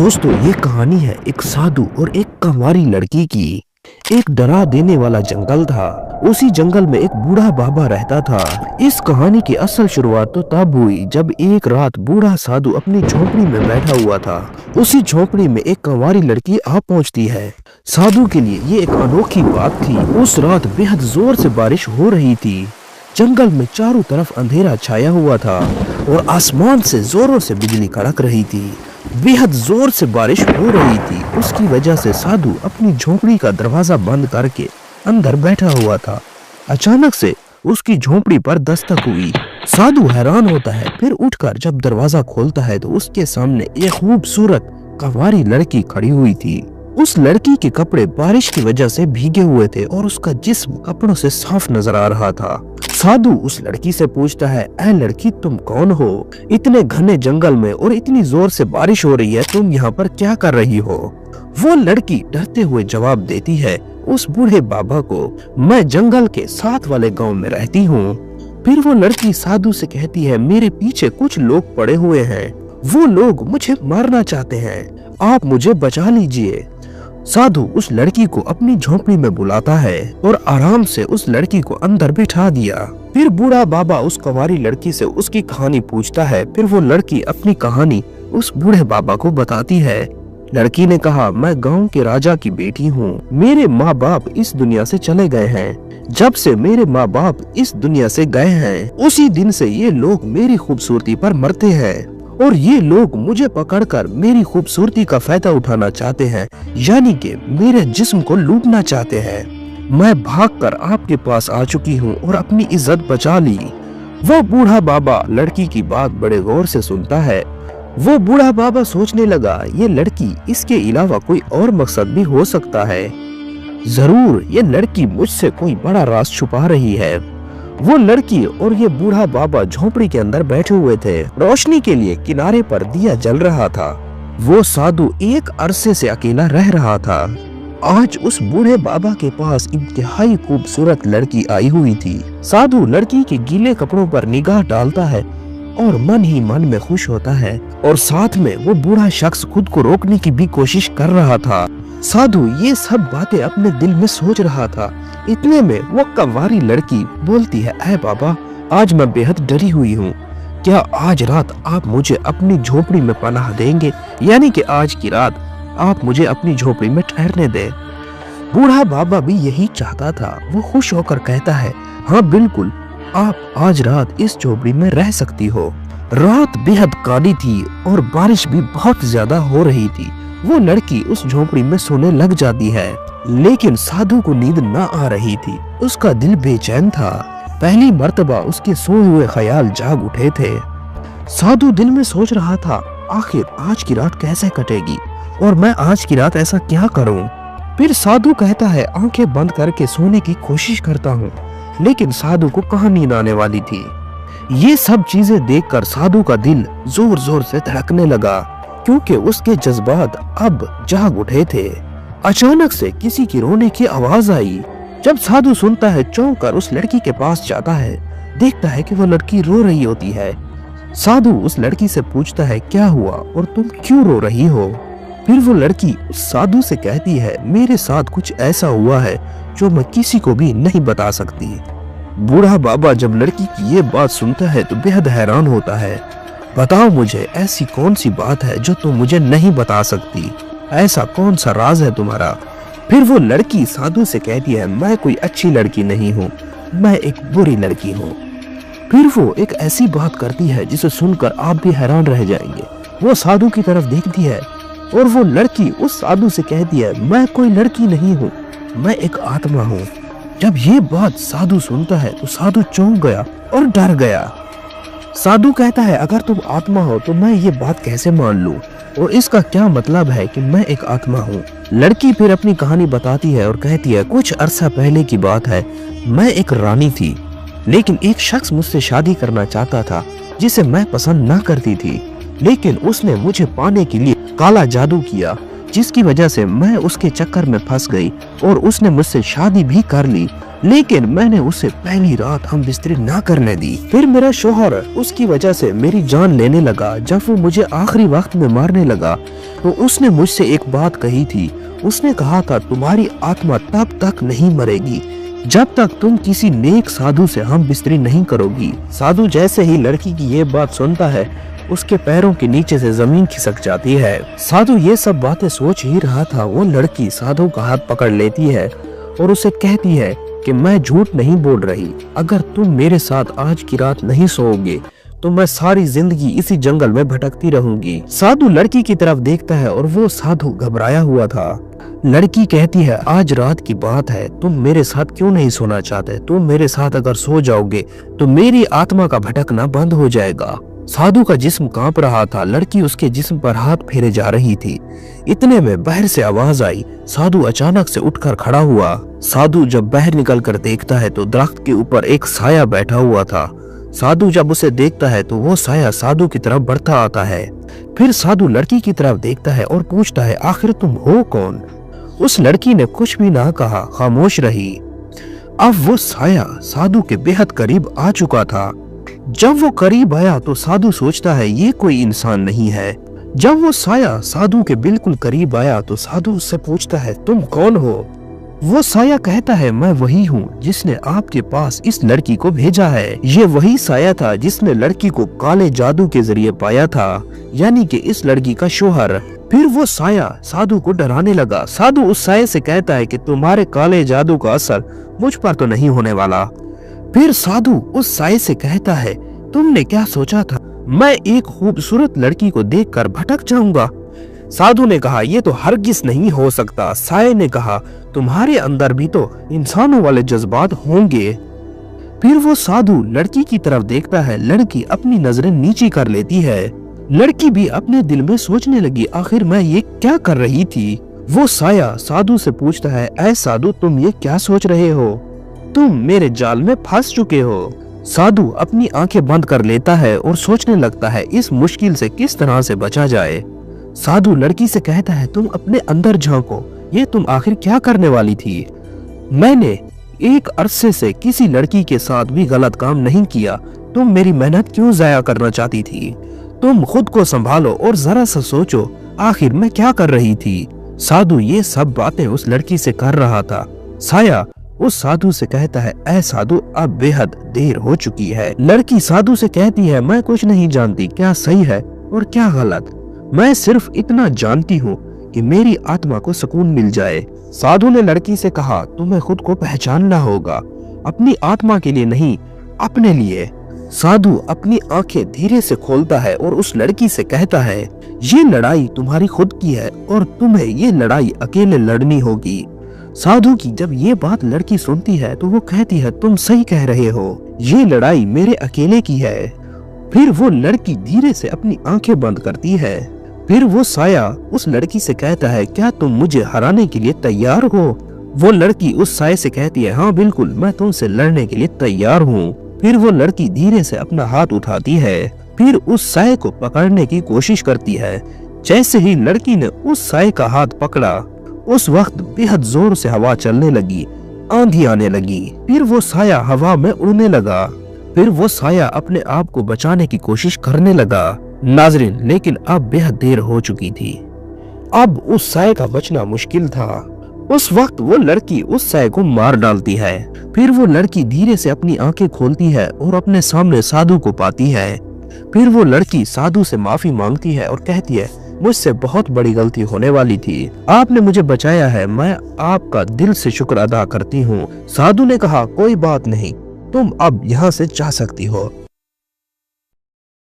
दोस्तों, ये कहानी है एक साधु और एक कंवारी लड़की की। एक डरा देने वाला जंगल था। उसी जंगल में एक बूढ़ा बाबा रहता था। इस कहानी की असल शुरुआत तो तब हुई जब एक रात बूढ़ा साधु अपनी झोपड़ी में बैठा हुआ था। उसी झोपड़ी में एक कंवारी लड़की आ पहुंचती है। साधु के लिए ये एक अनोखी बात थी। उस रात बेहद जोर से बारिश हो रही थी। जंगल में चारों तरफ अंधेरा छाया हुआ था और आसमान से जोरों से बिजली कड़क रही थी। बेहद जोर से बारिश हो रही थी। उसकी वजह से साधु अपनी झोपड़ी का दरवाजा बंद करके अंदर बैठा हुआ था। अचानक से उसकी झोपड़ी पर दस्तक हुई। साधु हैरान होता है। फिर उठकर जब दरवाजा खोलता है तो उसके सामने एक खूबसूरत कंवारी लड़की खड़ी हुई थी। उस लड़की के कपड़े बारिश की वजह से भीगे हुए थे और उसका जिस्म कपड़ों से साफ नजर आ रहा था। साधु उस लड़की से पूछता है, ऐ लड़की, तुम कौन हो? इतने घने जंगल में और इतनी जोर से बारिश हो रही है, तुम यहाँ पर क्या कर रही हो? वो लड़की डरते हुए जवाब देती है उस बूढ़े बाबा को, मैं जंगल के साथ वाले गांव में रहती हूँ। फिर वो लड़की साधु से कहती है, मेरे पीछे कुछ लोग पड़े हुए हैं, वो लोग मुझे मारना चाहते हैं, आप मुझे बचा लीजिए। साधु उस लड़की को अपनी झोपड़ी में बुलाता है और आराम से उस लड़की को अंदर बिठा दिया। फिर बूढ़ा बाबा उस कंवारी लड़की से उसकी कहानी पूछता है। फिर वो लड़की अपनी कहानी उस बूढ़े बाबा को बताती है। लड़की ने कहा, मैं गांव के राजा की बेटी हूँ। मेरे माँ बाप इस दुनिया से चले गए हैं। जब से मेरे माँ बाप इस दुनिया से गए हैं, उसी दिन से ये लोग मेरी खूबसूरती पर मरते हैं और ये लोग मुझे पकड़कर मेरी खूबसूरती का फायदा उठाना चाहते हैं, यानी कि मेरे जिस्म को लूटना चाहते हैं। मैं भागकर आपके पास आ चुकी हूँ और अपनी इज्जत बचा ली। वो बूढ़ा बाबा लड़की की बात बड़े गौर से सुनता है। वो बूढ़ा बाबा सोचने लगा, ये लड़की, इसके अलावा कोई और मकसद भी हो सकता है। जरूर ये लड़की मुझसे कोई बड़ा राज छुपा रही है। वो लड़की और ये बूढ़ा बाबा झोपड़ी के अंदर बैठे हुए थे। रोशनी के लिए किनारे पर दिया जल रहा था। वो साधु एक अरसे से अकेला रह रहा था। आज उस बूढ़े बाबा के पास इंतहाई खूबसूरत लड़की आई हुई थी। साधु लड़की के गीले कपड़ों पर निगाह डालता है और मन ही मन में खुश होता है और साथ में वो बूढ़ा शख्स खुद को रोकने की भी कोशिश कर रहा था। साधु ये सब बातें अपने दिल में सोच रहा था। इतने में वो कंवारी लड़की बोलती है, ऐ बाबा, आज मैं बेहद डरी हुई हूँ। क्या आज रात आप मुझे अपनी झोपड़ी में पनाह देंगे? यानी कि आज की रात आप मुझे अपनी झोपड़ी में ठहरने दें। बूढ़ा बाबा भी यही चाहता था। वो खुश होकर कहता है, हाँ बिल्कुल, आप आज रात इस झोपड़ी में रह सकती हो। रात बेहद काली थी और बारिश भी बहुत ज्यादा हो रही थी। वो लड़की उस झोपड़ी में सोने लग जाती है, लेकिन साधु को नींद न आ रही थी। उसका दिल बेचैन था। पहली मर्तबा उसके सोए हुए ख्याल जाग उठे थे। साधु दिल में सोच रहा था, आखिर आज की रात कैसे कटेगी और मैं आज की रात ऐसा क्या करूं? फिर साधु कहता है, आंखें बंद करके सोने की कोशिश करता हूं। लेकिन साधु को कहाँ नींद आने वाली थी। ये सब चीजें देखकर साधु का दिल जोर जोर से धड़कने लगा, क्योंकि उसके जज्बात अब जाग उठे थे। अचानक से किसी की रोने की आवाज आई। जब साधु सुनता है, चौंक कर उस लड़की के पास जाता है। देखता है कि वो लड़की रो रही होती है। साधु उस लड़की से पूछता है, क्या हुआ और तुम क्यों रो रही हो? फिर वो लड़की उस साधु से कहती है, मेरे साथ कुछ ऐसा हुआ है जो मैं किसी को भी नहीं बता सकती। बूढ़ा बाबा जब लड़की की ये बात सुनता है तो बेहद हैरान होता है। बताओ मुझे, ऐसी कौन सी बात है जो तुम मुझे नहीं बता सकती? ऐसा कौन सा राज है तुम्हारा? फिर वो लड़की साधु से कहती है, मैं कोई अच्छी लड़की नहीं हूँ, मैं एक बुरी लड़की हूँ। फिर वो एक ऐसी बात करती है जिसे सुनकर आप भी हैरान रह जाएंगे। वो साधु की तरफ देखती है और वो लड़की उस साधु से कहती है, मैं कोई लड़की नहीं हूँ, मैं एक आत्मा हूँ। जब ये बात साधु सुनता है तो साधु चौंक गया और डर गया। साधु कहता है, अगर तुम आत्मा हो तो मैं ये बात कैसे मान लूं और इसका क्या मतलब है कि मैं एक आत्मा हूँ? लड़की फिर अपनी कहानी बताती है और कहती है, कुछ अरसा पहले की बात है। मैं एक रानी थी, लेकिन एक शख्स मुझसे शादी करना चाहता था जिसे मैं पसंद ना करती थी, लेकिन उसने मुझे पाने के लिए काला जादू किया जिसकी वजह से मैं उसके चक्कर में फंस गई और उसने मुझसे शादी भी कर ली, लेकिन मैंने उसे पहली रात हम बिस्तरी ना करने दी। फिर मेरा शोहर उसकी वजह से मेरी जान लेने लगा। जब वो मुझे आखिरी वक्त में मारने लगा तो उसने मुझसे एक बात कही थी। उसने कहा था, तुम्हारी आत्मा तब तक नहीं मरेगी जब तक तुम किसी नेक साधु से हम बिस्तरी नहीं करोगी। साधु जैसे ही लड़की की ये बात सुनता है, उसके पैरों के नीचे से जमीन खिसक जाती है। साधु ये सब बातें सोच ही रहा था, वो लड़की साधु का हाथ पकड़ लेती है और उसे कहती है कि मैं झूठ नहीं बोल रही, अगर तुम मेरे साथ आज की रात नहीं सोओगे तो मैं सारी जिंदगी इसी जंगल में भटकती रहूंगी। साधु लड़की की तरफ देखता है और वो साधु घबराया हुआ था। लड़की कहती है, आज रात की बात है, तुम मेरे साथ क्यों नहीं सोना चाहते? तुम मेरे साथ अगर सो जाओगे तो मेरी आत्मा का भटकना बंद हो जाएगा। साधु का जिस्म कांप रहा था। लड़की उसके जिस्म पर हाथ फेरे जा रही थी। इतने में बाहर से आवाज आई। साधु अचानक से उठकर खड़ा हुआ। साधु जब बाहर निकलकर देखता है तो दरख्त के ऊपर एक साया बैठा हुआ था। साधु जब उसे देखता है तो वो साया साधु की तरफ बढ़ता आता है। फिर साधु लड़की की तरफ देखता है और पूछता है, आखिर तुम हो कौन? उस लड़की ने कुछ भी ना कहा, खामोश रही। अब वो साया साधु के बेहद करीब आ चुका था। जब वो करीब आया तो साधु सोचता है ये कोई इंसान नहीं है। जब वो साया साधु के बिल्कुल करीब आया तो साधु उससे पूछता है, तुम कौन हो? वो साया कहता है, मैं वही हूँ जिसने आपके पास इस लड़की को भेजा है। ये वही साया था जिसने लड़की को काले जादू के जरिए पाया था, यानी कि इस लड़की का शोहर। फिर वो साया साधु को डराने लगा। साधु उस साये से कहता है कि तुम्हारे काले जादू का असर मुझ पर तो नहीं होने वाला। फिर साधु उस साये से कहता है, तुमने क्या सोचा था, मैं एक खूबसूरत लड़की को देखकर भटक जाऊंगा? साधु ने कहा, यह तो हरगिज नहीं हो सकता। साये ने कहा, तुम्हारे अंदर भी तो इंसानों वाले जज्बात होंगे। फिर वो साधु लड़की की तरफ देखता है। लड़की अपनी नजरें नीची कर लेती है। लड़की भी अपने दिल में सोचने लगी, आखिर मैं ये क्या कर रही थी? वो साया साधु से पूछता है, ऐ साधु, तुम ये क्या सोच रहे हो? तुम मेरे जाल में फंस चुके हो। साधु अपनी आंखें बंद कर लेता है और सोचने लगता है इस मुश्किल से किस तरह से बचा जाए। साधु लड़की से कहता है, तुम अपने अंदर झांको, ये तुम आखिर क्या करने वाली थी? मैंने एक अरसे से किसी लड़की के साथ भी गलत काम नहीं किया। तुम मेरी मेहनत क्यों जाया करना चाहती थी? तुम खुद को संभालो और जरा सा सोचो, आखिर मैं क्या कर रही थी? साधु ये सब बातें उस लड़की से कर रहा था। साया उस साधु से कहता है, ऐ साधु, अब बेहद देर हो चुकी है। लड़की साधु से कहती है, मैं कुछ नहीं जानती क्या सही है और क्या गलत। मैं सिर्फ इतना जानती हूँ कि मेरी आत्मा को सुकून मिल जाए। साधु ने लड़की से कहा, तुम्हें खुद को पहचानना होगा, अपनी आत्मा के लिए नहीं, अपने लिए। साधु अपनी आंखें धीरे से खोलता है और उस लड़की से कहता है, ये लड़ाई तुम्हारी खुद की है और तुम्हें ये लड़ाई अकेले लड़नी होगी। साधु की जब ये बात लड़की सुनती है तो वो कहती है, तुम सही कह रहे हो, ये लड़ाई मेरे अकेले की है। फिर वो लड़की धीरे से अपनी आंखें बंद करती है। फिर वो साया उस लड़की से कहता है, क्या तुम मुझे हराने के लिए तैयार हो? वो लड़की उस साये से कहती है, हाँ बिल्कुल, मैं तुमसे लड़ने के लिए तैयार हूँ। फिर वो लड़की धीरे से अपना हाथ उठाती है, फिर उस साये को पकड़ने की कोशिश करती है। जैसे ही लड़की ने उस साये का हाथ पकड़ा, उस वक्त बेहद जोर से हवा चलने लगी, आंधी आने लगी। फिर वो साया हवा में उड़ने लगा। फिर वो साया अपने आप को बचाने की कोशिश करने लगा। नाजरीन, लेकिन अब बेहद देर हो चुकी थी। अब उस साये का बचना मुश्किल था। उस वक्त वो लड़की उस साये को मार डालती है। फिर वो लड़की धीरे से अपनी आंखें खोलती है और अपने सामने साधु को पाती है। फिर वो लड़की साधु से माफी मांगती है और कहती है, मुझसे बहुत बड़ी गलती होने वाली थी, आपने मुझे बचाया है, मैं आपका दिल से शुक्र अदा करती हूँ। साधु ने कहा, कोई बात नहीं, तुम अब यहाँ से जा सकती हो।